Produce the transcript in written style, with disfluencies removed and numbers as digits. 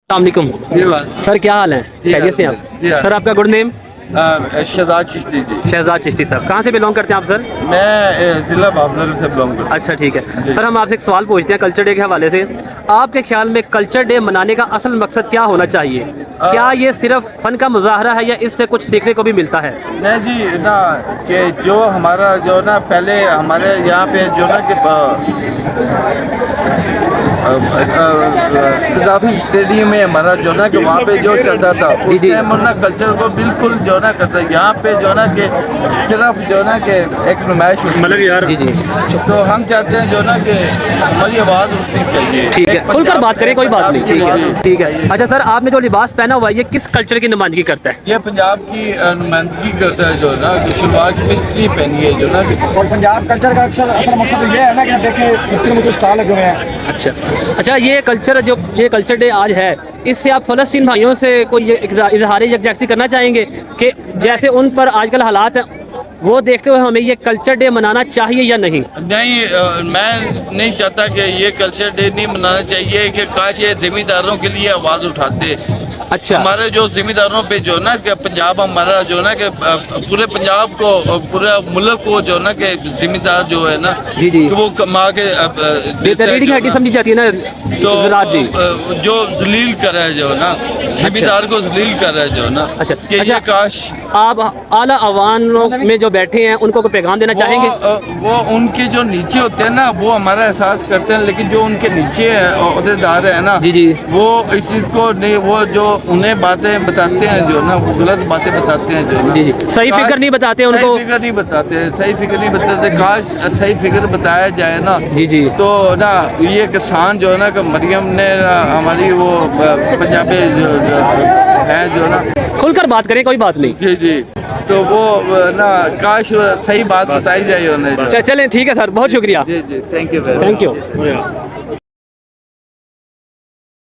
السلام علیکم سر، کیا حال ہے؟ خیریت سے ہیں آپ؟ سر آپ کا گڈ نیم؟ شہزاد چشتی جی. شہزاد چشتی صاحب، کہاں سے بلانگ کرتے ہیں آپ سر؟ میں ضلع بابر سے بلانگ کرتا ہوں. اچھا ٹھیک ہے سر، ہم آپ سے ایک سوال پوچھتے ہیں کلچر ڈے کے حوالے سے. آپ کے خیال میں کلچر ڈے منانے کا اصل مقصد کیا ہونا چاہیے؟ کیا یہ صرف فن کا مظاہرہ ہے یا اس سے کچھ سیکھنے کو بھی ملتا ہے؟ نہیں جی نا، کہ جو ہمارا جو نا پہلے ہمارے یہاں پہ جو نا کہ قذافی اسٹیڈیم میں ہمارا جو نا کہ وہاں پہ جو چلتا تھا جی اس جی ٹائم نا کلچر کو بالکل جو نا کرتا ہے. یہاں پہ جو نا کہ صرف جو نا کہ ایک نمائش ہوتی ہے. جی جی تو ہم چاہتے ہیں جو نا کہ ہماری آواز اٹھنی چاہیے. ٹھیک ہے، کھل کر بات کریں، کوئی بات نہیں. ٹھیک ہے ٹھیک ہے. چاہیے. اچھا سر، آپ نے جو لباس پہنا ہوا ہے یہ کس کلچر کی نمائندگی کرتا ہے؟ یہ پنجاب کی نمائندگی کرتا ہے جو نا کہ شلوار قمیض اس لیے پہنی ہے جو نا کہ اور پنجاب کلچر کا اصل مقصد تو یہ ہے نا کہ دیکھیں مختلف اسٹال لگے ہوئے ہیں. اچھا یہ کلچر ڈے آج ہے، اس سے آپ فلسطین بھائیوں سے کوئی اظہار یکجہتی کرنا چاہیں گے کہ جیسے ان پر آج کل حالات ہیں وہ دیکھتے ہوئے ہمیں یہ کلچر ڈے منانا چاہیے یا نہیں؟ نہیں، میں نہیں چاہتا کہ یہ کلچر ڈے نہیں منانا چاہیے. کہ کاش یہ ذمہ داروں کے لیے آواز اٹھاتے. اچھا ہمارے جو ذمہ داروں پہ جو نا کہ پنجاب ہمارا جو نا کہ پورے پنجاب کو پورے ملک کو جو نا کہ ذمہ دار جو ہے نا جی جی کہ وہ کما کے بہتر ریڈنگ ہیڈی سمجھی جاتی ہے نا تو زراعت جی. جو ذلیل کر رہا ہے جو نا ذمہ دار کو ذلیل کر رہا ہے جو نا کہ یہ کاش آپ اعلیٰ عوام میں جو بیٹھے ہیں ان کو کوئی پیغام دینا چاہیں گے؟ وہ ان کے جو نیچے ہوتے ہیں نا وہ ہمارا احساس کرتے ہیں، لیکن جو ان کے نیچے عہدیدار ہیں نا جی جی وہ اس چیز کو نہیں، وہ جو انہیں باتیں بتاتے ہیں جو نا وہ غلط باتیں بتاتے ہیں جو نا جی جی صحیح فکر نہیں بتاتے ان کو. صحیح فکر نہیں بتاتے، صحیح فکر نہیں بتاتے. کاش صحیح فکر بتایا جائے نا جی جی تو نا یہ کسان جو ہے نا کہ مریم نے ہماری وہ پنجابی ہے جو نا. کھل کر بات کریں، کوئی بات نہیں. جی جی تو وہ نا کاش صحیح بات بتائی جائے انہیں. چلیں ٹھیک ہے سر، بہت شکریہ. جی جی تھینک یو. Thank you.